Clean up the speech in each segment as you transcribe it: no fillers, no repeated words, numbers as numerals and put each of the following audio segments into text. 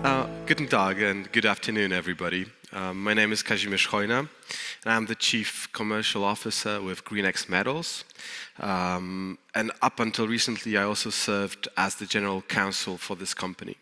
Guten Tag and good afternoon, everybody. My name is Kazimierz Hojna, and I'm the Chief Commercial Officer with GreenX Metals. And up until recently, I also served as the General Counsel for this company.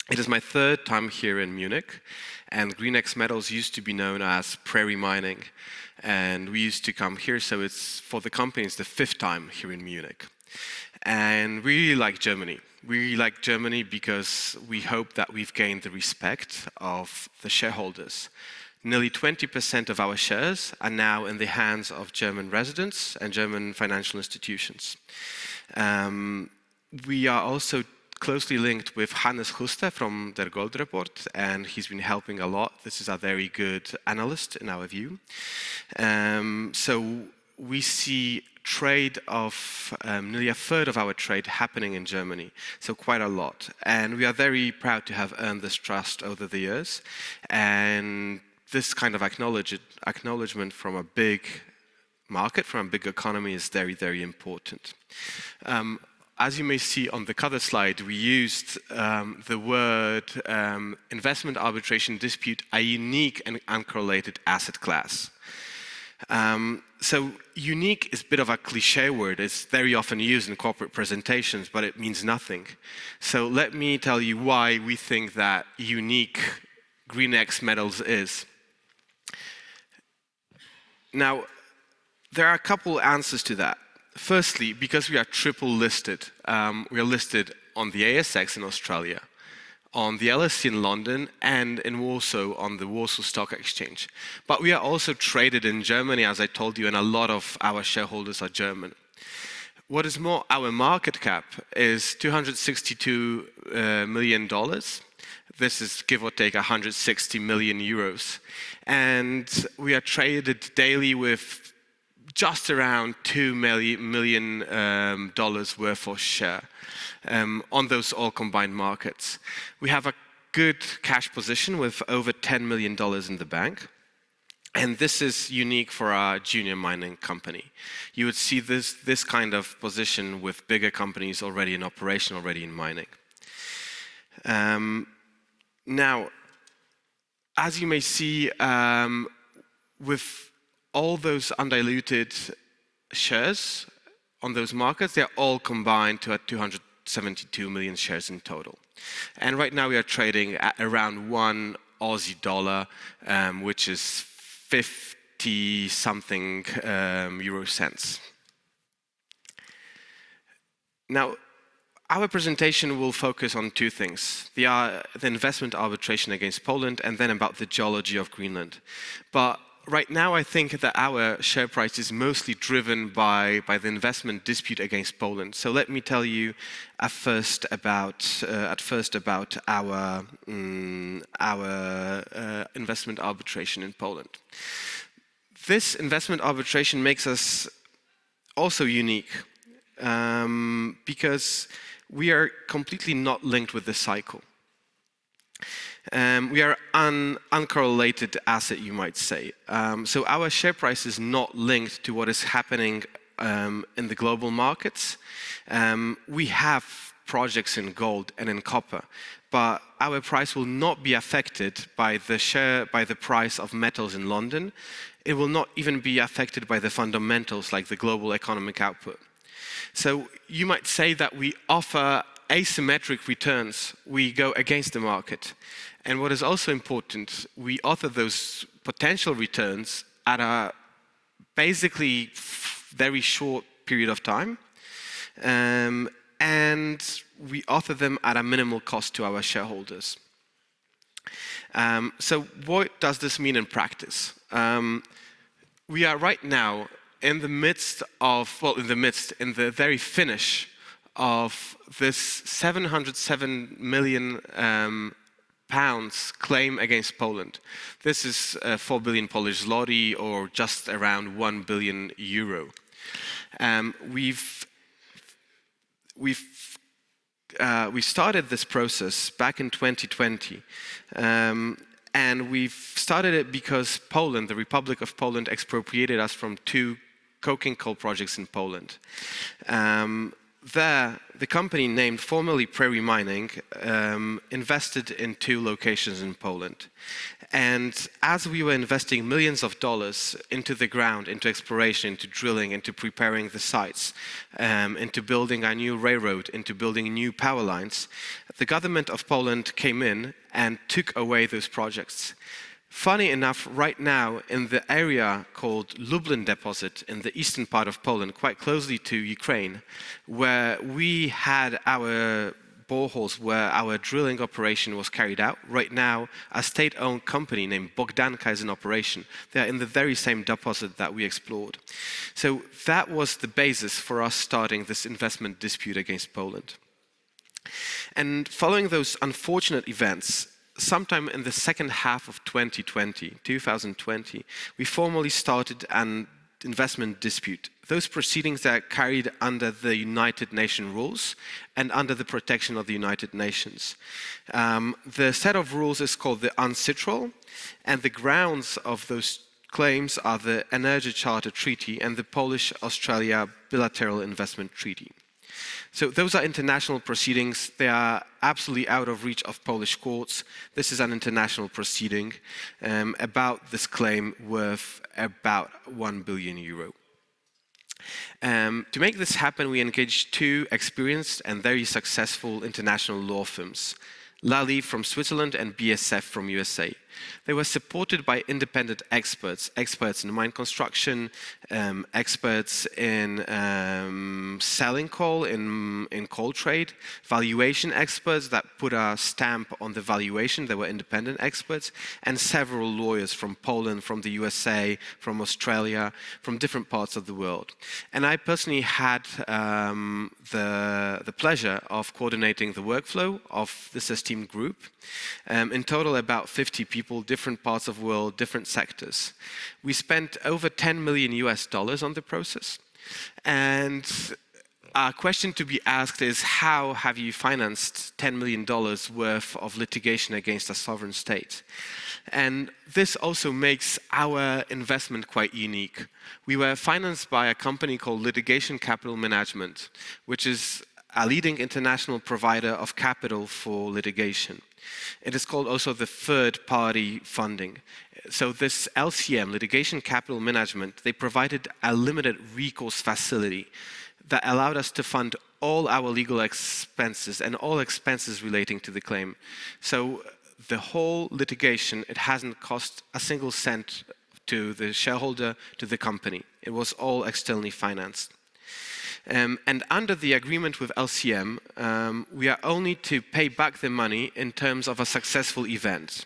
It is my third time here in Munich, and GreenX Metals used to be known as Prairie Mining, and we used to come here, so it's for the company, it's the fifth time here in Munich. And we really like Germany. We really like Germany because we hope that we've gained the respect of the shareholders. Nearly 20% of our shares are now in the hands of German residents and German financial institutions. We are also closely linked with Hannes Huster from Der Gold Report, and he's been helping a lot. This is a very good analyst in our view. So we see trade of nearly a third of our trade happening in Germany, so quite a lot. And we are very proud to have earned this trust over the years. And this kind of acknowledgement from a big market, from a big economy is very, very important. As you may see on the cover slide, we used the word investment arbitration dispute, a unique and uncorrelated asset class. So unique is a bit of a cliche word. It's very often used in corporate presentations, but it means nothing. So let me tell you why we think that unique GreenX Metals is. Now, there are a couple answers to that. Firstly, because we are triple listed. We are listed on the ASX in Australia, on the LSE in London, and in Warsaw on the Warsaw Stock Exchange. But we are also traded in Germany, as I told you, and a lot of our shareholders are German. What is more, our market cap is $262 million. This is give or take 160 million euros. And we are traded daily with just around $2 million worth of share on those all combined markets. We have a good cash position with over $10 million in the bank. And this is unique for our junior mining company. You would see this kind of position with bigger companies already in operation, already in mining. Now, as you may see, with all those undiluted shares on those markets, they're all combined to 272 million shares in total. And right now we are trading at around 1 Aussie dollar, which is 50 something euro cents. Now, our presentation will focus on two things, the investment arbitration against Poland and then about the geology of Greenland. But right now, I think that our share price is mostly driven by the investment dispute against Poland. So let me tell you at first about our investment arbitration in Poland. This investment arbitration makes us also unique because we are completely not linked with the cycle. We are an uncorrelated asset, you might say. So our share price is not linked to what is happening in the global markets. We have projects in gold and in copper, but our price will not be affected by the price of metals in London. It will not even be affected by the fundamentals like the global economic output. So you might say that we offer asymmetric returns. We go against the market. And what is also important, we offer those potential returns at a basically very short period of time. And we offer them at a minimal cost to our shareholders. So what does this mean in practice? We are right now in the very finish of this 707 million pounds claim against Poland. This is 4 billion Polish zloty, or just around 1 billion euro. We started this process back in 2020, and we've started it because Poland, the Republic of Poland, expropriated us from 2 coking coal projects in Poland. There, the company named formerly Prairie Mining invested in 2 locations in Poland. And as we were investing millions of dollars into the ground, into exploration, into drilling, into preparing the sites, into building a new railroad, into building new power lines, the government of Poland came in and took away those projects. Funny enough, right now, in the area called Lublin deposit in the eastern part of Poland, quite closely to Ukraine, where we had our boreholes, where our drilling operation was carried out, right now, a state-owned company named Bogdanka is in operation. They are in the very same deposit that we explored. So that was the basis for us starting this investment dispute against Poland. And following those unfortunate events, sometime in the second half of 2020, we formally started an investment dispute. Those proceedings are carried under the United Nations rules and under the protection of the United Nations. The set of rules is called the UNCITRAL, and the grounds of those claims are the Energy Charter Treaty and the Polish-Australia Bilateral Investment Treaty. So those are international proceedings. They are absolutely out of reach of Polish courts. This is an international proceeding about this claim worth about €1 billion. To make this happen, we engaged 2 experienced and very successful international law firms, LALIVE from Switzerland and BSF from USA. They were supported by independent experts in mine construction, experts in selling coal, in coal trade, valuation experts that put a stamp on the valuation. They were independent experts, and several lawyers from Poland, from the USA, from Australia, from different parts of the world. And I personally had the pleasure of coordinating the workflow of this esteemed group. In total, about 50 people, different parts of the world, different sectors. We spent over $10 million on the process. And a question to be asked is, how have you financed $10 million worth of litigation against a sovereign state? And this also makes our investment quite unique. We were financed by a company called Litigation Capital Management, which is a leading international provider of capital for litigation. It is called also the third-party funding. So this LCM, Litigation Capital Management, they provided a limited recourse facility that allowed us to fund all our legal expenses and all expenses relating to the claim. So the whole litigation, it hasn't cost a single cent to the shareholder, to the company. It was all externally financed. And under the agreement with LCM, we are only to pay back the money in terms of a successful event.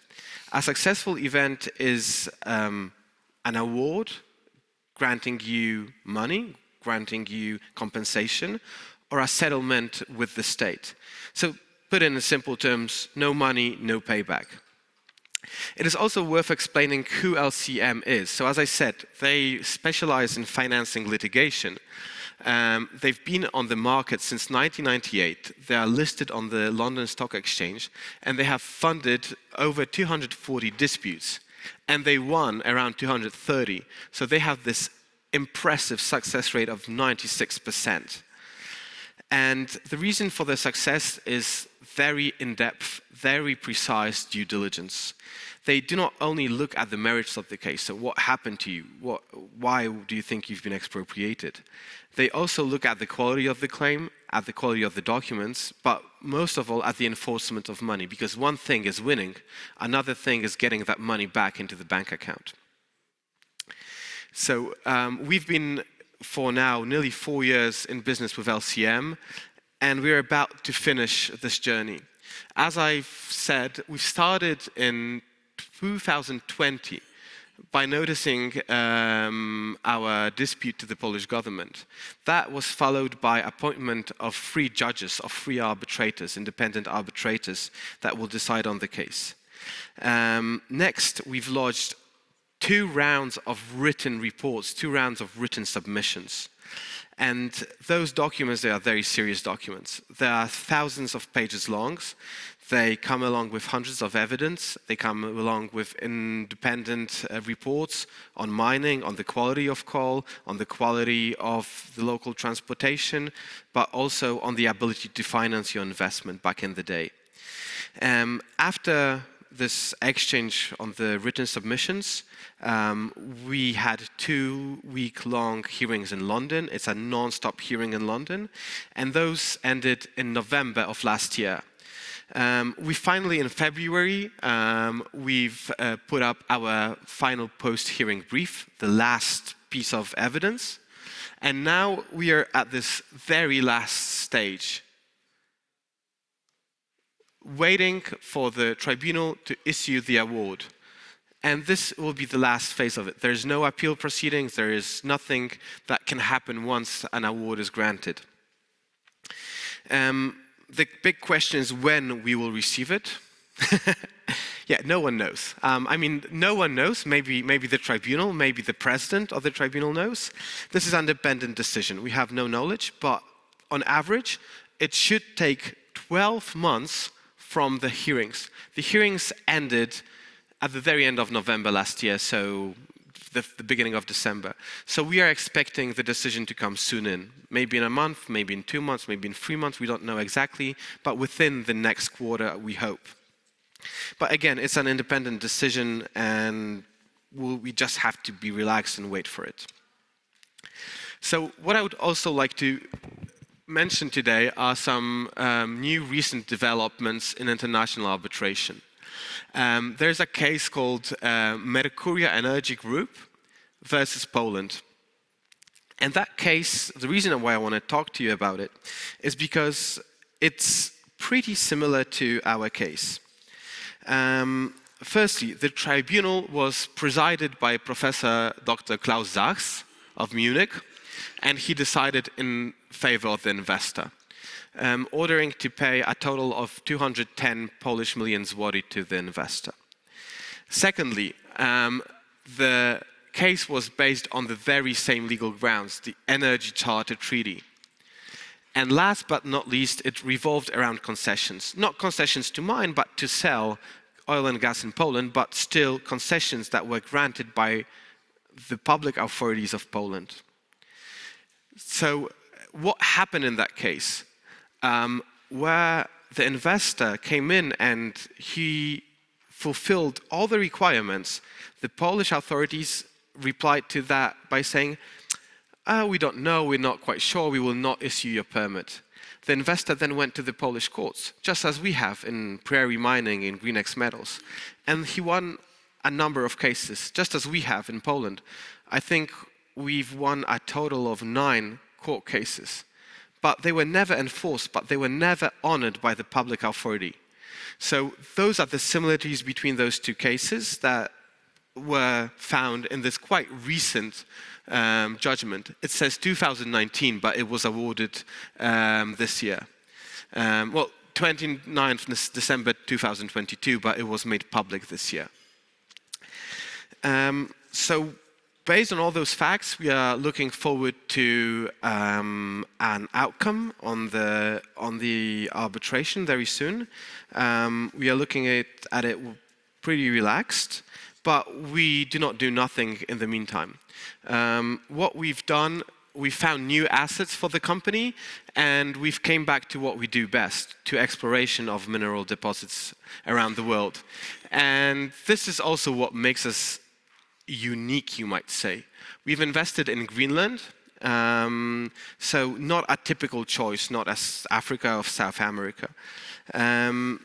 A successful event is an award granting you money, granting you compensation, or a settlement with the state. So put in simple terms, no money, no payback. It is also worth explaining who LCM is. So as I said, they specialize in financing litigation. They've been on the market since 1998. They are listed on the London Stock Exchange, and they have funded over 240 disputes, and they won around 230. So they have this impressive success rate of 96%. And the reason for their success is very in-depth, very precise due diligence. They do not only look at the merits of the case, so what happened to you, why do you think you've been expropriated? They also look at the quality of the claim, at the quality of the documents, but most of all at the enforcement of money, because one thing is winning, another thing is getting that money back into the bank account. So we've been, for now, nearly 4 years in business with LCM, and we're about to finish this journey. As I've said, we started in 2020 by noticing our dispute to the Polish government. That was followed by appointment of 3 judges, of 3 arbitrators, independent arbitrators, that will decide on the case. Next, we've lodged 2 rounds of written reports, 2 rounds of written submissions. And those documents, they are very serious documents. They are thousands of pages long. They come along with hundreds of evidence. They come along with independent reports on mining, on the quality of coal, on the quality of the local transportation, but also on the ability to finance your investment back in the day. After this exchange on the written submissions, we had 2-week-long hearings in London. It's a non-stop hearing in London, and those ended in November of last year. We finally, in February, we've put up our final post-hearing brief, the last piece of evidence, and now we are at this very last stage, waiting for the tribunal to issue the award. And this will be the last phase of it. There is no appeal proceedings. There is nothing that can happen once an award is granted. The big question is when we will receive it. Yeah, no one knows. No one knows. Maybe the tribunal, maybe the president of the tribunal knows. This is an independent decision. We have no knowledge, but on average, it should take 12 months from the hearings. The hearings ended at the very end of November last year, so the beginning of December. So we are expecting the decision to come soon maybe in a month, maybe in 2 months, maybe in 3 months, we don't know exactly, but within the next quarter, we hope. But again, it's an independent decision, and we just have to be relaxed and wait for it. So what I would also like to mention today are some new recent developments in international arbitration. There's a case called Mercuria Energy Group versus Poland. And that case, the reason why I want to talk to you about it is because it's pretty similar to our case. Firstly, the tribunal was presided by Professor Dr. Klaus Sachs of Munich, and he decided in favor of the investor, ordering to pay a total of 210 Polish million zloty to the investor. Secondly, the case was based on the very same legal grounds, the Energy Charter Treaty. And last but not least, it revolved around concessions. Not concessions to mine, but to sell oil and gas in Poland, but still concessions that were granted by the public authorities of Poland. So what happened in that case? Where the investor came in and he fulfilled all the requirements, the Polish authorities replied to that by saying, we don't know, we're not quite sure, we will not issue your permit. The investor then went to the Polish courts, just as we have in Prairie Mining, in GreenX Metals, and he won a number of cases, just as we have in Poland. I think we've won a total of 9 court cases, but they were never enforced, but they were never honored by the public authority. So those are the similarities between those 2 cases that were found in this quite recent judgment. It says 2019, but it was awarded this year. 29th December 2022, but it was made public this year. So based on all those facts, we are looking forward to an outcome on the arbitration very soon. We are looking at it pretty relaxed, but we do not do nothing in the meantime. What we've done, we found new assets for the company, and we've came back to what we do best, to exploration of mineral deposits around the world. And this is also what makes us unique, you might say. We've invested in Greenland, so not a typical choice, not as Africa or South America. And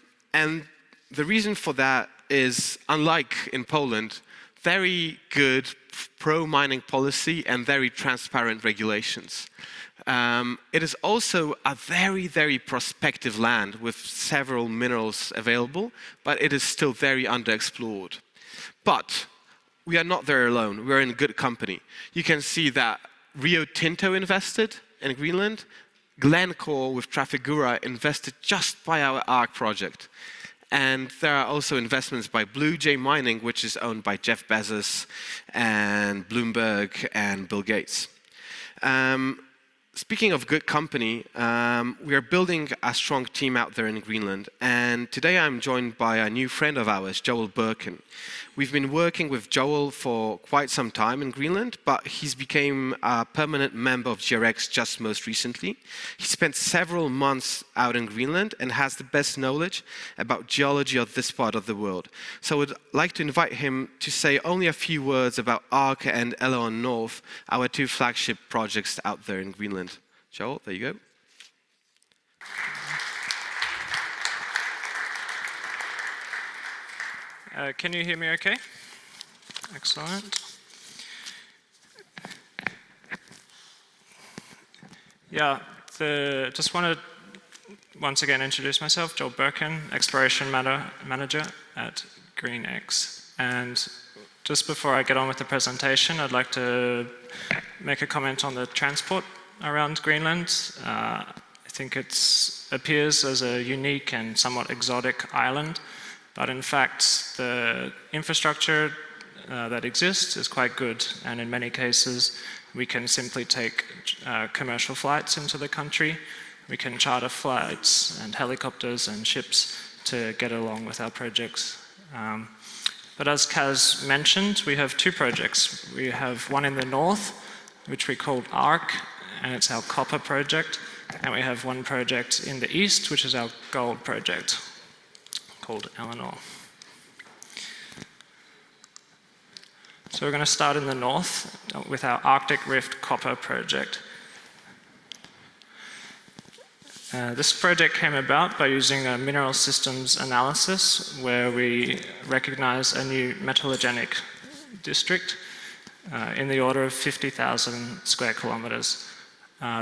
the reason for that is, unlike in Poland, very good pro-mining policy and very transparent regulations. It is also a very, very prospective land with several minerals available, but it is still very underexplored. But we are not there alone. We are in good company. You can see that Rio Tinto invested in Greenland. Glencore with Trafigura invested just by our ARC project. And there are also investments by Blue Jay Mining, which is owned by Jeff Bezos and Bloomberg and Bill Gates. Speaking of good company, we are building a strong team out there in Greenland, and today I'm joined by a new friend of ours, Joel Birken. We've been working with Joel for quite some time in Greenland, but he's become a permanent member of GreenX just most recently. He spent several months out in Greenland and has the best knowledge about geology of this part of the world. So I would like to invite him to say only a few words about ARC and Elon North, our two flagship projects out there in Greenland. Joel, there you go. Can you hear me okay? Excellent. Yeah, just want to once again introduce myself, Joel Birken, Exploration Manager at GreenX. And just before I get on with the presentation, I'd like to make a comment on the transport around Greenland. I think it appears as a unique and somewhat exotic island, but in fact the infrastructure that exists is quite good, and in many cases we can simply take commercial flights into the country. We can charter flights and helicopters and ships to get along with our projects. But as Kaz mentioned, we have two projects. We have one in the north, which we call ARC, and it's our copper project. And we have one project in the east, which is our gold project, called Eleanor. So we're going to start in the north with our Arctic Rift copper project. This project came about by using a mineral systems analysis where we recognize a new metallogenic district in the order of 50,000 square kilometers.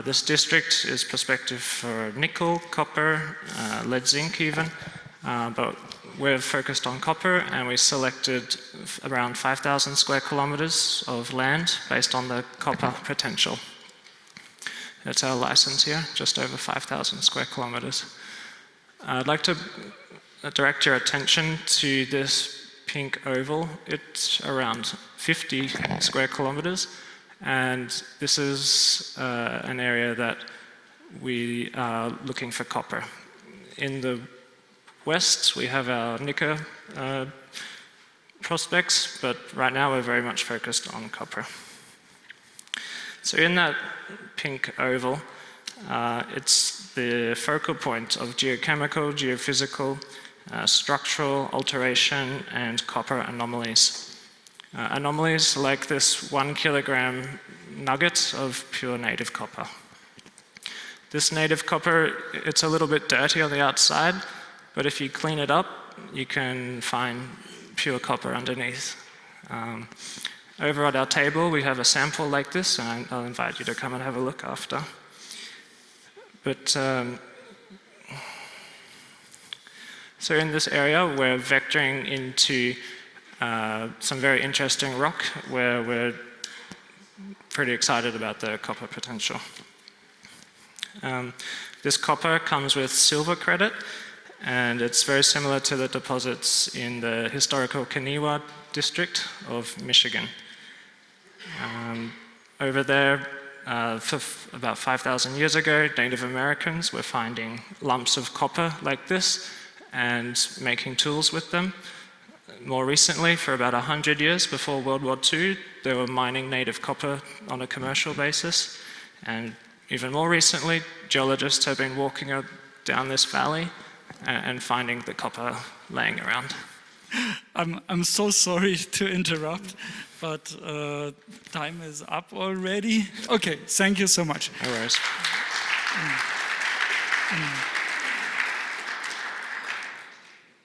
This district is prospective for nickel, copper, lead zinc even, but we're focused on copper, and we selected around 5,000 square kilometers of land based on the copper potential. That's our license here, just over 5,000 square kilometers. I'd like to direct your attention to this pink oval. It's around 50 square kilometers, and this is an area that we are looking for copper. In the west, we have our nickel prospects, but right now we're very much focused on copper. So in that pink oval, it's the focal point of geochemical, geophysical, structural alteration, and copper anomalies. Anomalies like this 1 kilogram nugget of pure native copper. This native copper, it's a little bit dirty on the outside, but if you clean it up, you can find pure copper underneath. Over at our table, we have a sample like this, and I'll invite you to come and have a look after. But so in this area, we're vectoring into some very interesting rock where we're pretty excited about the copper potential. This copper comes with silver credit, and it's very similar to the deposits in the historical Kaniwa district of Michigan. Over there, for about 5,000 years ago, Native Americans were finding lumps of copper like this and making tools with them. More recently, for about 100 years before World War II, they were mining native copper on a commercial basis. And even more recently, geologists have been walking down this valley and finding the copper laying around. I'm so sorry to interrupt, but time is up already. Okay, thank you so much. No worries.